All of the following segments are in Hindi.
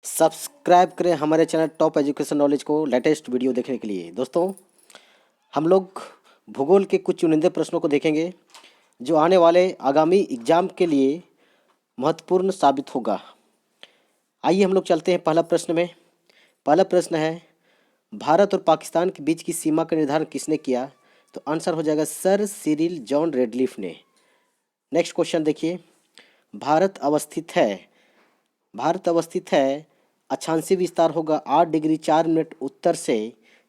सब्सक्राइब करें हमारे चैनल टॉप एजुकेशन नॉलेज को लेटेस्ट वीडियो देखने के लिए। दोस्तों, हम लोग भूगोल के कुछ चुनिंदे प्रश्नों को देखेंगे जो आने वाले आगामी एग्जाम के लिए महत्वपूर्ण साबित होगा। आइए हम लोग चलते हैं पहला प्रश्न में। पहला प्रश्न है, भारत और पाकिस्तान के बीच की सीमा का निर्धारण किसने किया? तो आंसर हो जाएगा सर सिरिल जॉन रेडक्लिफ ने। नेक्स्ट क्वेश्चन देखिए, भारत अवस्थित है भारत अवस्थित है अक्षांशीय विस्तार होगा 8 डिग्री 4 मिनट उत्तर से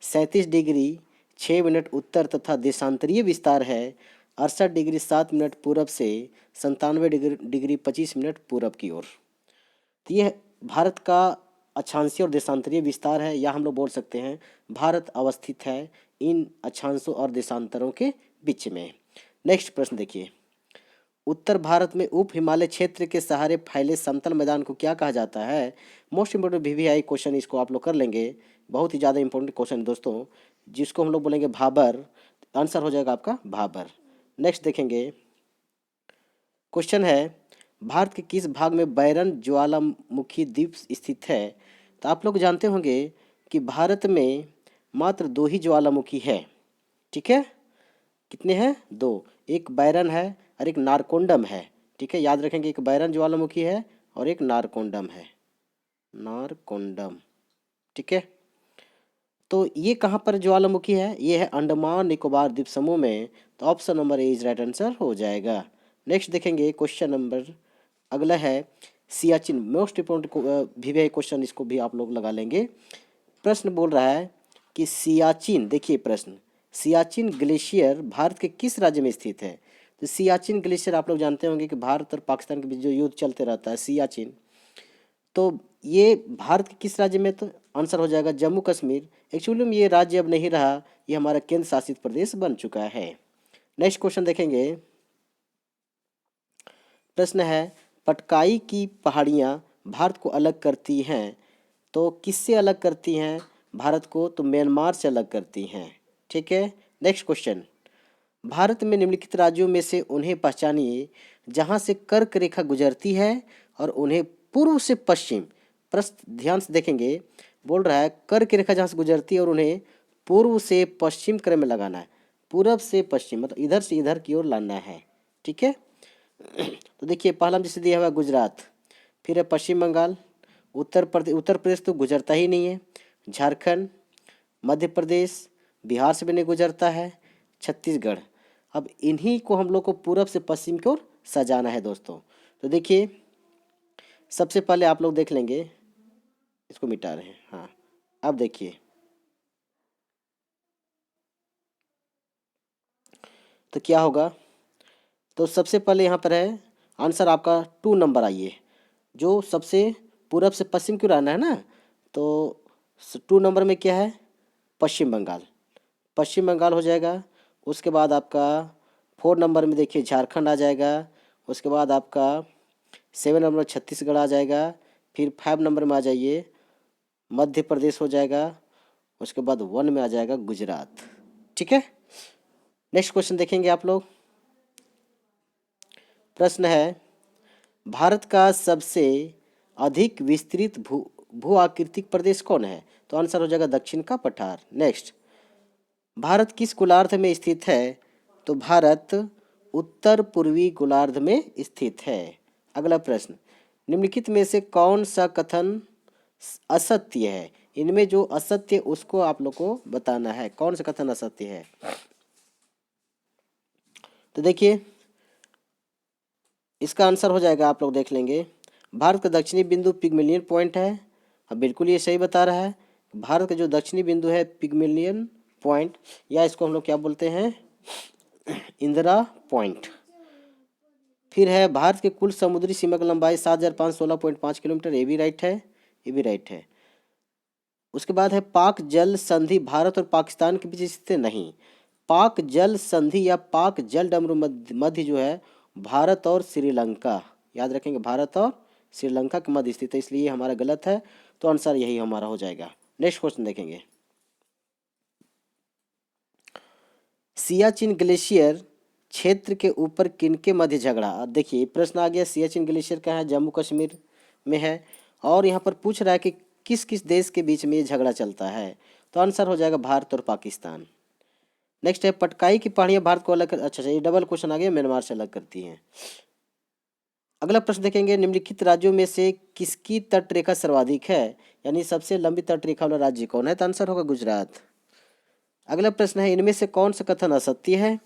37 डिग्री 6 मिनट उत्तर तथा देशांतरीय विस्तार है 68 डिग्री 7 मिनट पूरब से 97 डिग्री 25 मिनट पूरब की ओर। तो यह भारत का अक्षांशीय और देशांतरीय विस्तार है, या हम लोग बोल सकते हैं भारत अवस्थित है इन अक्षांशों और देशांतरों के बीच में। नेक्स्ट प्रश्न देखिए, उत्तर भारत में उप हिमालय क्षेत्र के सहारे फैले समतल मैदान को क्या कहा जाता है? मोस्ट इंपोर्टेंट VVI क्वेश्चन, इसको आप लोग कर लेंगे। बहुत ही ज़्यादा इंपॉर्टेंट क्वेश्चन दोस्तों, जिसको हम लोग बोलेंगे भाबर। आंसर हो जाएगा आपका भाबर। नेक्स्ट देखेंगे, क्वेश्चन है, भारत के किस भाग में बैरन ज्वालामुखी द्वीप स्थित है? तो आप लोग जानते होंगे कि भारत में मात्र 2 ही ज्वालामुखी है। ठीक है, कितने हैं? 2। एक बैरन है और एक नारकोंडम है। ठीक है, याद रखेंगे, एक बैरन ज्वालामुखी है और एक नारकोंडम है। नारकोंडम। ठीक है, तो ये कहाँ पर ज्वालामुखी है? ये है अंडमान निकोबार द्वीप समूह में। तो option number A is right answer हो जाएगा। नेक्स्ट देखेंगे, क्वेश्चन नंबर अगला है Siachen. Most important VVI question, इसको भी आप लोग लगा लेंगे। प्रश्न बोल रहा है कि सियाचिन, देखिए प्रश्न, सियाचिन ग्लेशियर भारत के किस राज्य में स्थित है? तो सियाचिन ग्लेशियर आप लोग जानते होंगे कि भारत और पाकिस्तान के बीच जो युद्ध चलते रहता है सियाचिन, तो ये भारत के किस राज्य में? तो आंसर हो जाएगा जम्मू कश्मीर। एक्चुअली में ये राज्य अब नहीं रहा, ये हमारा केंद्र शासित प्रदेश बन चुका है। नेक्स्ट क्वेश्चन देखेंगे, प्रश्न है, पटकाई की पहाड़ियाँ भारत को अलग करती हैं, तो किससे अलग करती हैं भारत को? तो म्यांमार से अलग करती हैं। ठीक है, नेक्स्ट क्वेश्चन, भारत में निम्नलिखित राज्यों में से उन्हें पहचानिए जहां से कर्क रेखा गुजरती है और उन्हें पूर्व से पश्चिम। प्रश्न ध्यान से देखेंगे, बोल रहा है कर्क रेखा जहां से गुजरती है और उन्हें पूर्व से पश्चिम क्रम में लगाना है। पूरब से पश्चिम मतलब इधर से इधर की ओर लाना है। ठीक है, तो देखिए पहला में जैसे दिया हुआ गुजरात, फिर है पश्चिम बंगाल, उत्तर प्रदेश तो गुजरता ही नहीं है, झारखंड, मध्य प्रदेश, बिहार से भी नहीं गुजरता है, छत्तीसगढ़। अब इन्हीं को हम लोग को पूरब से पश्चिम की ओर सजाना है दोस्तों। तो देखिए सबसे पहले आप लोग देख लेंगे, इसको मिटा रहे हैं। हाँ, अब देखिए, तो क्या होगा? तो सबसे पहले यहाँ पर है आंसर आपका 2 नंबर। आइए, जो सबसे पूरब से पश्चिम की ओर आना है ना, तो 2 नंबर में क्या है? पश्चिम बंगाल। पश्चिम बंगाल हो जाएगा। उसके बाद आपका 4 नंबर में देखिए झारखंड आ जाएगा। उसके बाद आपका 7 नंबर छत्तीसगढ़ आ जाएगा। फिर 5 नंबर में आ जाइए मध्य प्रदेश हो जाएगा। उसके बाद 1 में आ जाएगा गुजरात। ठीक है, नेक्स्ट क्वेश्चन देखेंगे आप लोग। प्रश्न है, भारत का सबसे अधिक विस्तृत भू आकृतिक प्रदेश कौन है? तो आंसर हो जाएगा दक्षिण का पठार। नेक्स्ट, भारत किस गोलार्ध में स्थित है? तो भारत उत्तर पूर्वी गोलार्ध में स्थित है। अगला प्रश्न, निम्नलिखित में से कौन सा कथन असत्य है? इनमें जो असत्य उसको आप लोग को बताना है, कौन सा कथन असत्य है। तो देखिए इसका आंसर हो जाएगा, आप लोग देख लेंगे, भारत का दक्षिणी बिंदु पिगमेलियन पॉइंट है। अब बिल्कुल ये सही बता रहा है, भारत का जो दक्षिणी बिंदु है पिगमेलियन पॉइंट, या इसको हम लोग क्या बोलते हैं? इंदिरा पॉइंट। फिर है भारत के कुल समुद्री सीमा की लंबाई 7516.5 किलोमीटर, ये भी राइट है, ये भी राइट है। उसके बाद है पाक जल संधि भारत और पाकिस्तान के बीच स्थित नहीं। पाक जल संधि या पाक जल डमरू मध्य जो है भारत और श्रीलंका, याद रखेंगे भारत और श्रीलंका के मध्य स्थित है, इसलिए हमारा गलत है। तो आंसर यही हमारा हो जाएगा। नेक्स्ट क्वेश्चन देखेंगे, सियाचिन ग्लेशियर क्षेत्र के ऊपर किनके मध्य झगड़ा? अब देखिए प्रश्न आ गया, सियाचिन ग्लेशियर कहाँ है? जम्मू कश्मीर में है। और यहाँ पर पूछ रहा है कि किस किस देश के बीच में ये झगड़ा चलता है, तो आंसर हो जाएगा भारत और पाकिस्तान। नेक्स्ट है पटकाई की पहाड़ियाँ भारत को अलग कर, अच्छा ये डबल क्वेश्चन आ गया, म्यांमार से अलग करती हैं। अगला प्रश्न देखेंगे, निम्नलिखित राज्यों में से किसकी तट रेखा सर्वाधिक है, यानी सबसे लंबी तट रेखा वाला राज्य कौन है, तो आंसर होगा गुजरात। अगला प्रश्न है, इनमें से कौन सा कथन असत्य है,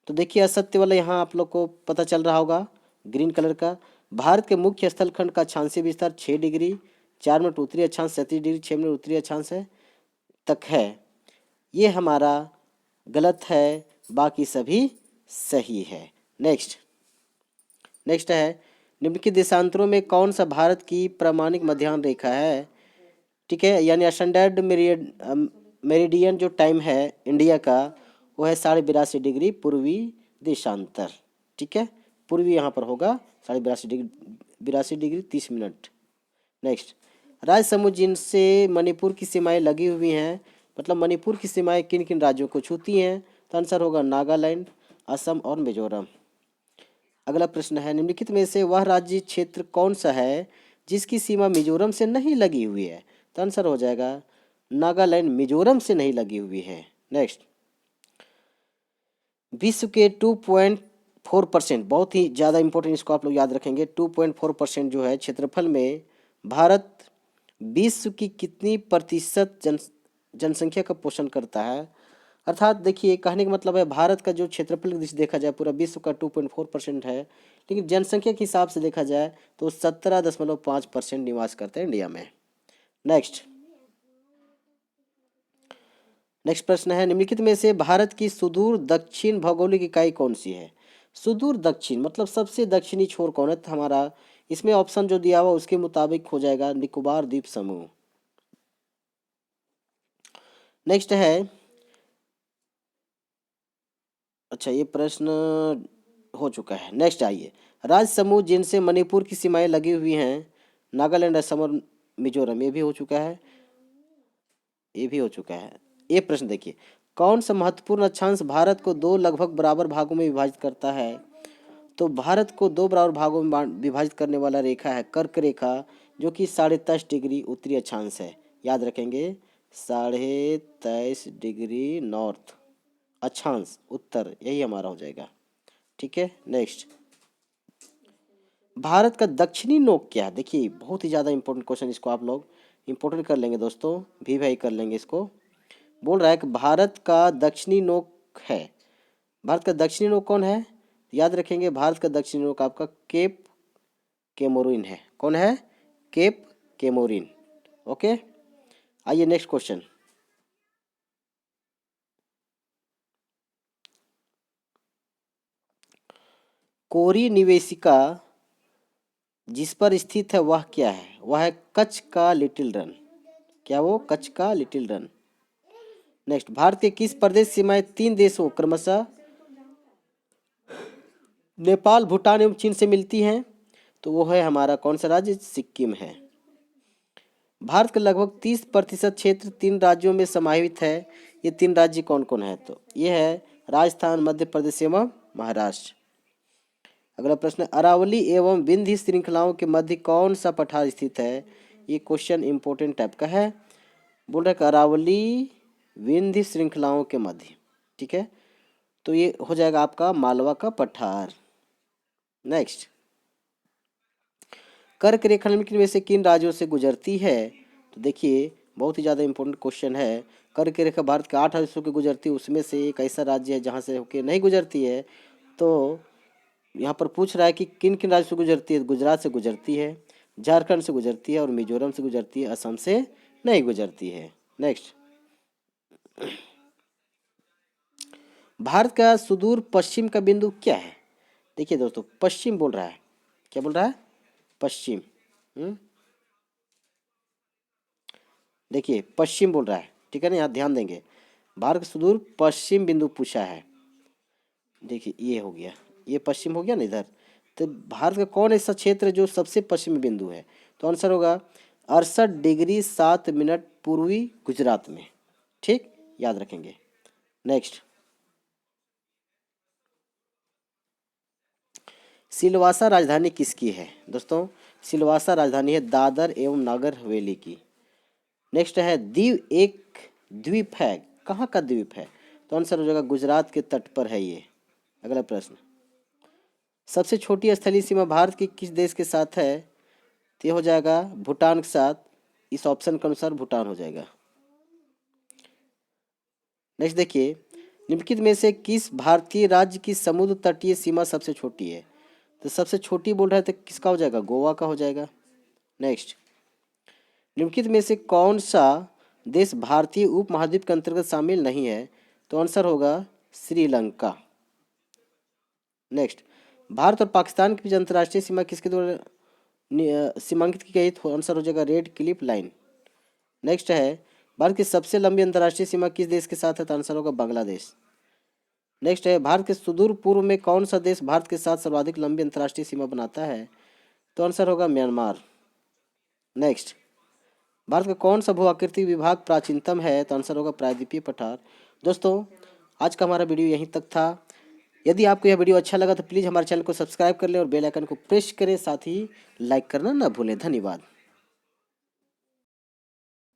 तो देखिए असत्य वाला यहाँ आप लोग को पता चल रहा होगा ग्रीन कलर का। भारत के मुख्य स्थलखंड का अक्षांशीय विस्तार 6 डिग्री 4 मिनट उत्तरी अक्षांश 37 डिग्री 6 मिनट उत्तरी अक्षांश है तक है, ये हमारा गलत है, बाकी सभी सही है। नेक्स्ट है, निम्नलिखित देशांतरों में कौन सा भारत की प्रामाणिक मध्याह्न रेखा है, ठीक है, यानी स्टैंडर्ड मेरिडियन जो टाइम है इंडिया का वो है 82.5 डिग्री पूर्वी देशांतर, ठीक है, पूर्वी यहाँ पर होगा 82.5 डिग्री 30 मिनट। नेक्स्ट, राज्य समूह जिनसे मणिपुर की सीमाएं लगी हुई हैं, मतलब मणिपुर की सीमाएं किन किन राज्यों को छूती हैं, तो आंसर होगा नागालैंड, असम और मिजोरम। अगला प्रश्न है, निम्नलिखित में से वह राज्य क्षेत्र कौन सा है जिसकी सीमा मिजोरम से नहीं लगी हुई है, तो आंसर हो जाएगा नागालैंड मिजोरम से नहीं लगी हुई है। नेक्स्ट, विश्व के 2.4%, बहुत ही ज़्यादा इंपॉर्टेंट, इसको आप लोग याद रखेंगे, 2.4% जो है क्षेत्रफल में भारत विश्व की कितनी प्रतिशत जनसंख्या का पोषण करता है, अर्थात देखिए कहने का मतलब है भारत का जो क्षेत्रफल देखा जाए पूरा विश्व का 2.4% है, लेकिन जनसंख्या के हिसाब से देखा जाए तो 17.5% निवास करते हैं इंडिया में। नेक्स्ट प्रश्न है, निम्नलिखित में से भारत की सुदूर दक्षिण भौगोलिक इकाई कौन सी है, सुदूर दक्षिण मतलब सबसे दक्षिणी छोर कौन है, तो हमारा इसमें ऑप्शन जो दिया हुआ उसके मुताबिक हो जाएगा निकोबार द्वीप समूह। नेक्स्ट है, अच्छा ये प्रश्न हो चुका है। नेक्स्ट आइए, राज्य समूह जिनसे मणिपुर की सीमाएं लगी हुई हैं, नागालैंड असम और मिजोरम, ये भी हो चुका है, ये भी हो चुका है। ये प्रश्न देखिए, कौन सा महत्वपूर्ण अक्षांश भारत को दो लगभग बराबर भागों में विभाजित करता है, तो भारत को दो बराबर भागों में विभाजित करने वाला रेखा है कर्क रेखा, जो कि 23.5 डिग्री उत्तरी अक्षांश है, याद रखेंगे 23.5 डिग्री नॉर्थ अक्षांश उत्तर, यही हमारा हो जाएगा, ठीक है। नेक्स्ट, भारत का दक्षिणी नोक क्या है, देखिए बहुत ही ज़्यादा इंपॉर्टेंट क्वेश्चन, इसको आप लोग इंपॉर्टेंट कर लेंगे दोस्तों, भी भाई कर लेंगे इसको। बोल रहा है कि भारत का दक्षिणी नोक है, भारत का दक्षिणी नोक कौन है, याद रखेंगे भारत का दक्षिणी नोक आपका केप केमोरिन है, कौन है, केप केमोरिन। ओके, आइए नेक्स्ट क्वेश्चन, कोरी निवेशिका जिस पर स्थित है वह क्या है, वह है कच्छ का लिटिल रन, क्या वो कच्छ का लिटिल रन। नेक्स्ट, भारत के किस प्रदेश सीमाएं 3 देशों क्रमशः नेपाल भूटान एवं चीन से मिलती हैं, तो वो है हमारा कौन सा राज्य, सिक्किम है। भारत का लगभग 30% क्षेत्र 3 राज्यों में समाहित है, ये 3 राज्य कौन कौन है, तो ये है राजस्थान मध्य प्रदेश एवं महाराष्ट्र। अगला प्रश्न, अरावली एवं विंध्य श्रृंखलाओं के मध्य कौन सा पठार स्थित है, ये क्वेश्चन इंपॉर्टेंट टाइप का है। बोल रहा है अरावली विंध्य श्रृंखलाओं के मध्य, ठीक है, तो ये हो जाएगा आपका मालवा का पठार। नेक्स्ट, कर्क रेखा निम्नलिखित में से किन राज्यों से गुजरती है, तो देखिए बहुत ही ज़्यादा इंपॉर्टेंट क्वेश्चन है। कर्क रेखा भारत के 8 राज्यों से गुजरती है, उसमें से एक ऐसा राज्य है जहाँ से होके नहीं गुजरती है, तो यहाँ पर पूछ रहा है कि किन किन राज्यों से गुजरती है, गुजरात से गुजरती है, झारखंड से गुजरती है और मिजोरम से गुजरती है, असम से नहीं गुजरती है। नेक्स्ट, भारत का सुदूर पश्चिम का बिंदु क्या है, देखिए दोस्तों पश्चिम बोल रहा है, क्या बोल रहा है, पश्चिम, देखिए पश्चिम बोल रहा है, ठीक है ना, यहाँ ध्यान देंगे, भारत का सुदूर पश्चिम बिंदु पूछा है, देखिए ये हो गया, ये पश्चिम हो गया ना इधर, तो भारत का कौन ऐसा क्षेत्र है जो सबसे पश्चिमी बिंदु है, तो आंसर होगा 68 डिग्री 7 मिनट पूर्वी गुजरात में, ठीक, याद रखेंगे। नेक्स्ट, सिलवासा राजधानी किसकी है दोस्तों, सिलवासा राजधानी है दादर एवं नागर हवेली की। नेक्स्ट है दीव एक द्वीप है, कहाँ का द्वीप है? तो आंसर हो जाएगा गुजरात के तट पर है ये। अगला प्रश्न, सबसे छोटी स्थलीय सीमा भारत की किस देश के साथ है? तो ये हो जाएगा भूटान के साथ। इस ऑप्शन के अनुसार भूटान हो जाएगा। नेक्स्ट देखिए, निम्नलिखित में से किस भारतीय राज्य की समुद्र तटीय सीमा सबसे छोटी है? तो सबसे छोटी बोल रहा है तो किसका हो जाएगा? गोवा का हो जाएगा। नेक्स्ट, निम्नलिखित में से कौन सा देश भारतीय उपमहाद्वीप के अंतर्गत शामिल नहीं है? तो आंसर होगा श्रीलंका। नेक्स्ट, भारत और पाकिस्तान के बीच अंतर्राष्ट्रीय सीमा किसके द्वारा सीमांकित की गई? तो आंसर हो जाएगा रेड क्लिफ लाइन। नेक्स्ट है, भारत की सबसे लंबी अंतर्राष्ट्रीय सीमा किस देश के साथ है? तो आंसर होगा बांग्लादेश। नेक्स्ट है, भारत के सुदूर पूर्व में कौन सा देश भारत के साथ सर्वाधिक लंबी अंतर्राष्ट्रीय सीमा बनाता है? तो आंसर होगा म्यांमार। नेक्स्ट, भारत का कौन सा भू आकृति विभाग प्राचीनतम है? तो आंसर होगा प्रायद्वीपीय पठार। दोस्तों, आज का हमारा वीडियो यहीं तक था। यदि आपको यह वीडियो अच्छा लगा तो प्लीज़ हमारे चैनल को सब्सक्राइब कर लें और बेल आइकन को प्रेस करें, साथ ही लाइक करना ना भूलें। धन्यवाद।